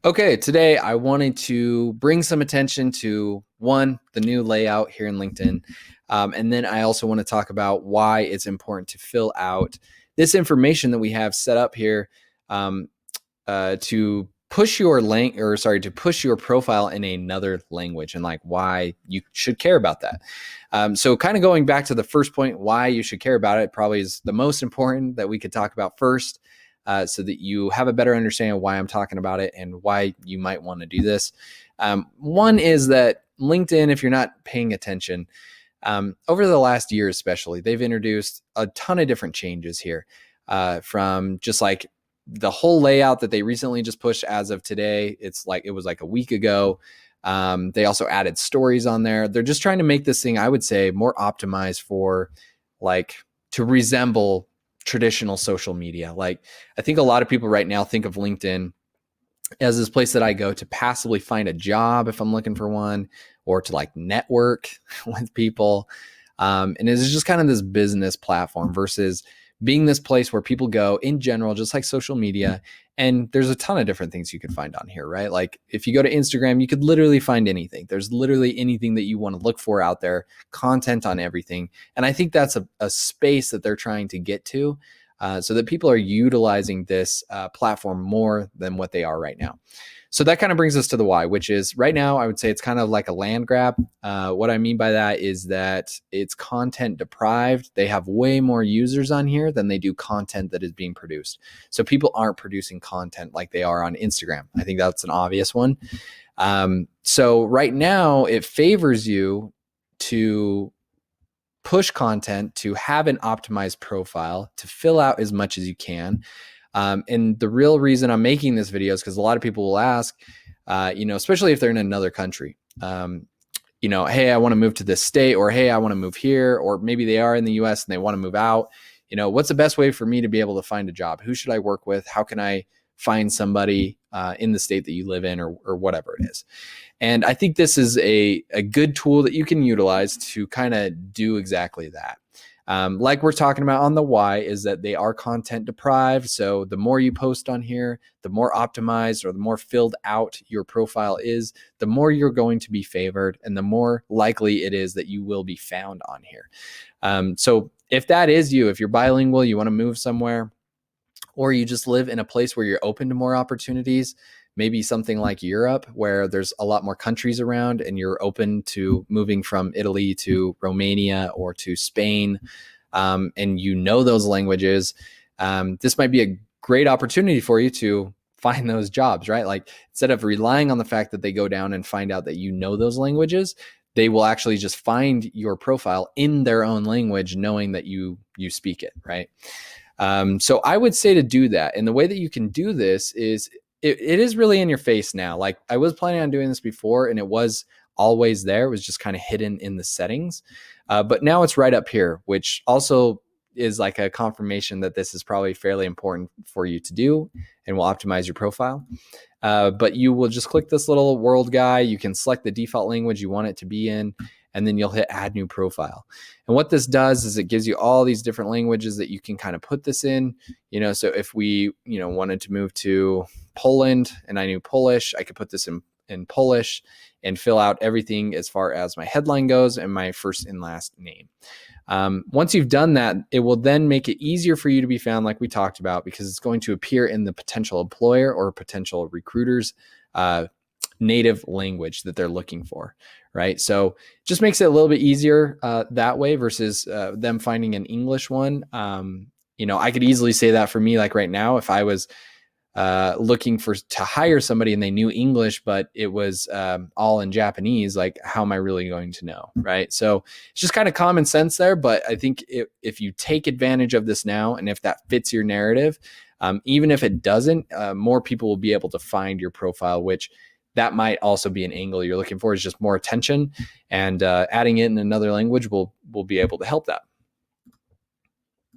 Okay, today I wanted to bring some attention to one, the new layout here in LinkedIn. And then I also want to talk about why it's important to fill out this information that we have set up here um, to push your to push your profile in another language and like why you should care about that. So kind of going back to the first point, why you should care about it probably is the most important that we could talk about first. So that you have a better understanding of why I'm talking about it and why you might want to do this. One is that LinkedIn, if you're not paying attention, over the last year especially, they've introduced a ton of different changes here, from just like the whole layout that they recently just pushed as of today. It's like it was like a week ago. They also added stories on there. They're just trying to make this thing, I would say, more optimized for like to resemble traditional social media. Like I think a lot of people right now think of LinkedIn as this place that I go to passively find a job if I'm looking for one, or to like network with people. And it's just kind of this business platform versus being this place where people go in general, just like social media. And there's a ton of different things you can find on here, right? Like if you go to Instagram, you could literally find anything. There's literally anything that you want to look for out there, content on everything. And I think that's a space that they're trying to get to, so that people are utilizing this platform more than what they are right now. So that kind of brings us to the why, which is right now, I would say it's kind of like a land grab. What I mean by that is that it's content deprived. They have way more users on here than they do content that is being produced. So people aren't producing content like they are on Instagram. I think that's an obvious one. So right now, it favors you to push content, to have an optimized profile, to fill out as much as you can. And the real reason I'm making this video is because a lot of people will ask, especially if they're in another country, hey, I want to move to this state, or hey, I want to move here, or maybe they are in the US and they want to move out. What's the best way for me to be able to find a job? Who should I work with? How can I find somebody in the state that you live in, or whatever it is? And I think this is a good tool that you can utilize to kind of do exactly that. Like we're talking about on the why, is that they are content deprived. So the more you post on here, the more optimized or the more filled out your profile is, the more you're going to be favored and the more likely it is that you will be found on here. So if that is you, if you're bilingual, you want to move somewhere, or you just live in a place where you're open to more opportunities, maybe something like Europe where there's a lot more countries around and you're open to moving from Italy to Romania or to Spain, and those languages, this might be a great opportunity for you to find those jobs, right? Like instead of relying on the fact that they go down and find out that you know those languages, they will actually just find your profile in their own language, knowing that you speak it, right? So I would say to do that. And the way that you can do this is it is really in your face now. Like I was planning on doing this before and it was always there. It was just kind of hidden in the settings. But now it's right up here, which also is like a confirmation that this is probably fairly important for you to do and will optimize your profile. But you will just click this little world guy. You can select the default language you want it to be in, and then you'll hit add new profile. And what this does is it gives you all these different languages that you can kind of put this in. So if we, wanted to move to Poland and I knew Polish, I could put this in Polish and fill out everything as far as my headline goes and my first and last name. Once you've done that, it will then make it easier for you to be found, like we talked about, because it's going to appear in the potential employer or potential recruiter's native language that they're looking for, right? So it just makes it a little bit easier that way versus them finding an English one. I could easily say that for me, like right now, if I was looking to hire somebody and they knew English, but it was all in Japanese, like how am I really going to know, right? So it's just kind of common sense there. But I think if you take advantage of this now, and if that fits your narrative, even if it doesn't, more people will be able to find your profile, which that might also be an angle you're looking for, is just more attention, and adding it in another language will be able to help that.